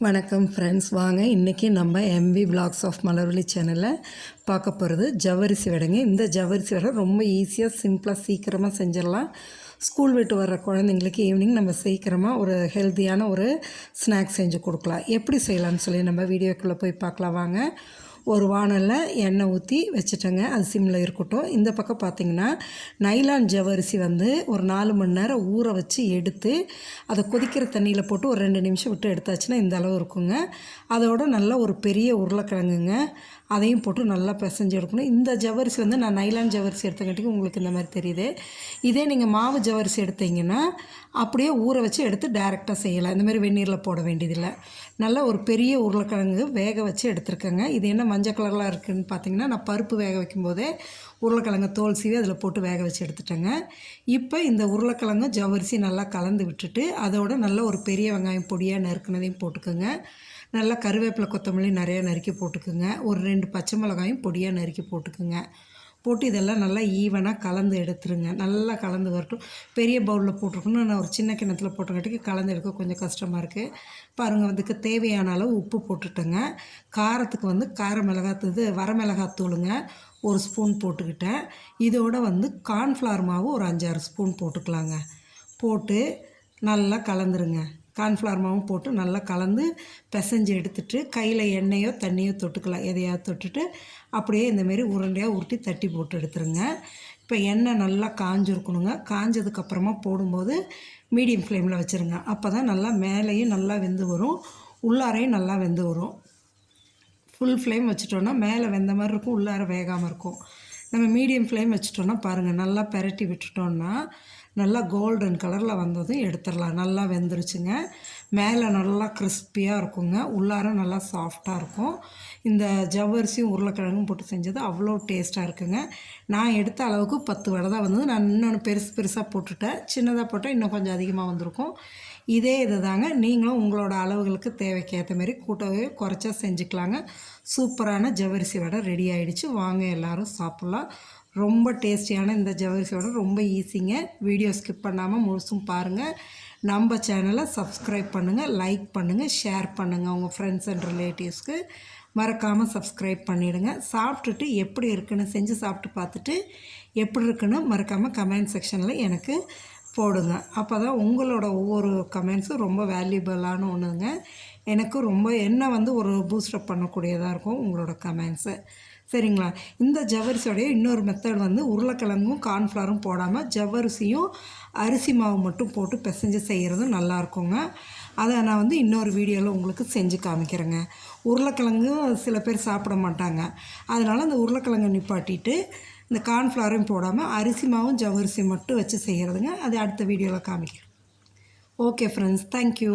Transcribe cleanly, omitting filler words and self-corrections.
வணக்கம் ஃப்ரெண்ட்ஸ், வாங்க இன்றைக்கி நம்ம எம்வி விலாக்ஸ் ஆஃப் மலர்விழி சேனலில் பார்க்க போகிறது ஜவ்வரிசி வடைங்க. இந்த ஜவ்வரிசி வடை ரொம்ப ஈஸியாக சிம்பிளாக சீக்கிரமாக செஞ்சிடலாம். ஸ்கூல் விட்டு வர்ற குழந்தைங்களுக்கு ஈவினிங் நம்ம சீக்கிரமாக ஒரு ஹெல்த்தியான ஒரு ஸ்நாக்ஸ் செஞ்சு கொடுக்கலாம். எப்படி செய்யலாம்னு சொல்லி நம்ம வீடியோக்குள்ளே போய் பார்க்கலாம் வாங்க. ஒரு வானலில் எண்ணெய் ஊற்றி வச்சுட்டேங்க, அது சிம்மில் இருக்கட்டும். இந்த பக்கம் பார்த்திங்கன்னா நைலான் ஜவ்வரிசி ஒரு 4 மணி நேரம் ஊற வச்சு எடுத்து அதை கொதிக்கிற தண்ணியில் போட்டு ஒரு 2 நிமிஷம் விட்டு எடுத்தாச்சுன்னா இந்த அளவு இருக்குங்க. அதோட நல்லா ஒரு பெரிய உருளைக்கிழங்குங்க, அதையும் போட்டு நல்லா பிசைஞ்சு எடுக்கணும். இந்த ஜவ்வரிசி நான் நைலான் ஜவ்வரிசி எடுத்தங்காட்டிக்கு உங்களுக்கு இந்த மாதிரி தெரியுது. இதே நீங்கள் மாவு ஜவ்வரிசி எடுத்தீங்கன்னா அப்படியே ஊற வச்சு எடுத்து டைரெக்டாக செய்யலாம். இந்த மாதிரி வெந்நீரில் போட வேண்டியதில்லை. நல்லா ஒரு பெரிய உருளைக்கிழங்கு வேக வச்சு எடுத்துருக்கேங்க. இது என்ன மஞ்சள் கலரில் இருக்குதுன்னு பார்த்தீங்கன்னா, நான் பருப்பு வேக வைக்கும்போதே உருளைக்கிழங்கு தோல் சீவி அதில் போட்டு வேக வச்சு எடுத்துட்டேங்க. இப்போ இந்த உருளைக்கிழங்கு ஜவ்வரிசி நல்லா கலந்து விட்டுட்டு அதோட நல்லா ஒரு பெரிய வெங்காயம் பொடியாக நறுக்குனதையும் போட்டுக்கோங்க. நல்லா கருவேப்பிலை கொத்தமல்லி நிறையா நறுக்கி போட்டுக்குங்க. ஒரு 2 பச்சை மிளகாயும் பொடியாக நறுக்கி போட்டுக்குங்க. போட்டு இதெல்லாம் நல்லா ஈவனாக கலந்து எடுத்துருங்க. நல்லா கலந்து வரட்டும். பெரிய பவுலில் போட்டிருக்கணும், நான் ஒரு சின்ன கிணத்துல போட்டங்காட்டிக்கு கலந்து எடுக்க கொஞ்சம் கஷ்டமாக இருக்குது. பாருங்கள், அதுக்கு தேவையான அளவு உப்பு போட்டுட்டேங்க. காரத்துக்கு கார மிளகாத்தூள் வரமிளகாத்தூளுங்க 1 ஸ்பூன் போட்டுக்கிட்டேன். இதோட கார்ன்ஃப்ளவர் மாவு ஒரு 5-6 ஸ்பூன் போட்டுக்கலாங்க. போட்டு நல்லா கலந்துருங்க. கார்ன்ஃப்ளவர் மாவும் போட்டு நல்லா கலந்து பிசைஞ்சு எடுத்துகிட்டு கையில் எண்ணெயோ தண்ணியோ தொட்டுக்கலாம், எதையாவது தொட்டுட்டு அப்படியே இந்தமாரி உருண்டையாக உருட்டி தட்டி போட்டு எடுத்துருங்க. இப்போ எண்ணெய் நல்லா காஞ்சிருக்கணுங்க. காஞ்சதுக்கப்புறமா போடும்போது மீடியம் ஃப்ளேமில் வச்சுருங்க. அப்போ தான் நல்லா மேலேயும் நல்லா வெந்து வரும், உள்ளாரையும் நல்லா வெந்து வரும். ஃபுல் ஃப்ளேம் வச்சுட்டோன்னா மேலே வெந்த மாதிரி இருக்கும், உள்ளார வேகாமல் இருக்கும். நம்ம மீடியம் ஃப்ளேம் வச்சுட்டோன்னா பாருங்கள், நல்லா பெரட்டி விட்டுட்டோன்னா நல்லா கோல்டன் கலரில் வந்ததும் எடுத்துடலாம். நல்லா வெந்துருச்சுங்க. மேலே நல்லா கிறிஸ்பியாக இருக்குங்க, உள்ளார நல்லா சாஃப்டாக இருக்கும். இந்த ஜவ்வரிசியும் உருளைக்கிழங்கும் போட்டு செஞ்சது அவ்வளோ டேஸ்ட்டாக இருக்குங்க. நான் எடுத்த அளவுக்கு 10 வடை தான் வந்தது. நான் இன்னொன்று பெருசாக போட்டுட்டேன். சின்னதாக போட்டால் இன்னும் கொஞ்சம் அதிகமாக வந்திருக்கும். இதே இது தாங்க, நீங்களும் உங்களோட அளவுகளுக்கு தேவைக்கு ஏற்ற மாதிரி கூட்டவே குறைச்சா செஞ்சுக்கலாங்க. சூப்பரான ஜவ்வரிசி வடை ரெடி ஆகிடுச்சு. வாங்க எல்லோரும் சாப்பிட்லாம். ரொம்ப டேஸ்டியான இந்த ஜவ்வரிசி வடை ரொம்ப ஈஸிங்க. வீடியோ ஸ்கிப் பண்ணாமல் முழுசும் பாருங்கள். நம்ம சேனலை சப்ஸ்கிரைப் பண்ணுங்கள், லைக் பண்ணுங்கள், ஷேர் பண்ணுங்கள். உங்கள் ஃப்ரெண்ட்ஸ் அண்ட் ரிலேட்டிவ்ஸ்க்கு மறக்காமல் சப்ஸ்கிரைப் பண்ணிவிடுங்க. சாப்பிட்டுட்டு எப்படி இருக்குன்னு செஞ்சு சாப்பிட்டு பார்த்துட்டு எப்படி இருக்குன்னு மறக்காமல் கமெண்ட் செக்ஷனில் எனக்கு போடுங்க. அப்போ தான் உங்களோட ஒவ்வொரு கமெண்ட்ஸும் ரொம்ப வேல்யூபிளான ஒன்றுங்க. எனக்கு ரொம்ப என்ன ஒரு பூஸ்டப் பண்ணக்கூடியதாக இருக்கும் உங்களோட கமெண்ட்ஸு. சரிங்களா? இந்த ஜவ்வரிசியோடைய இன்னொரு மெத்தட் உருளைக்கிழங்கும் கார்ன்ஃப்ளவரும் போடாமல் ஜவ்வரிசியும் அரிசி மாவு மட்டும் போட்டு பிசைஞ்சு செய்கிறதும் நல்லாயிருக்குங்க. அதை நான் இன்னொரு வீடியோவில் உங்களுக்கு செஞ்சு காமிக்கிறேங்க. உருளைக்கிழங்கும் சில பேர் சாப்பிட மாட்டாங்க, அதனால் அந்த உருளைக்கிழங்கை நிப்பாட்டிட்டு இந்த கார்ன்ஃப்ளவரையும் போடாமல் அரிசி மாவும் ஜவ்வரிசி மட்டும் வச்சு செய்கிறதுங்க. அது அடுத்த வீடியோவில் காமிக்கிறேன். Okay friends, thank you.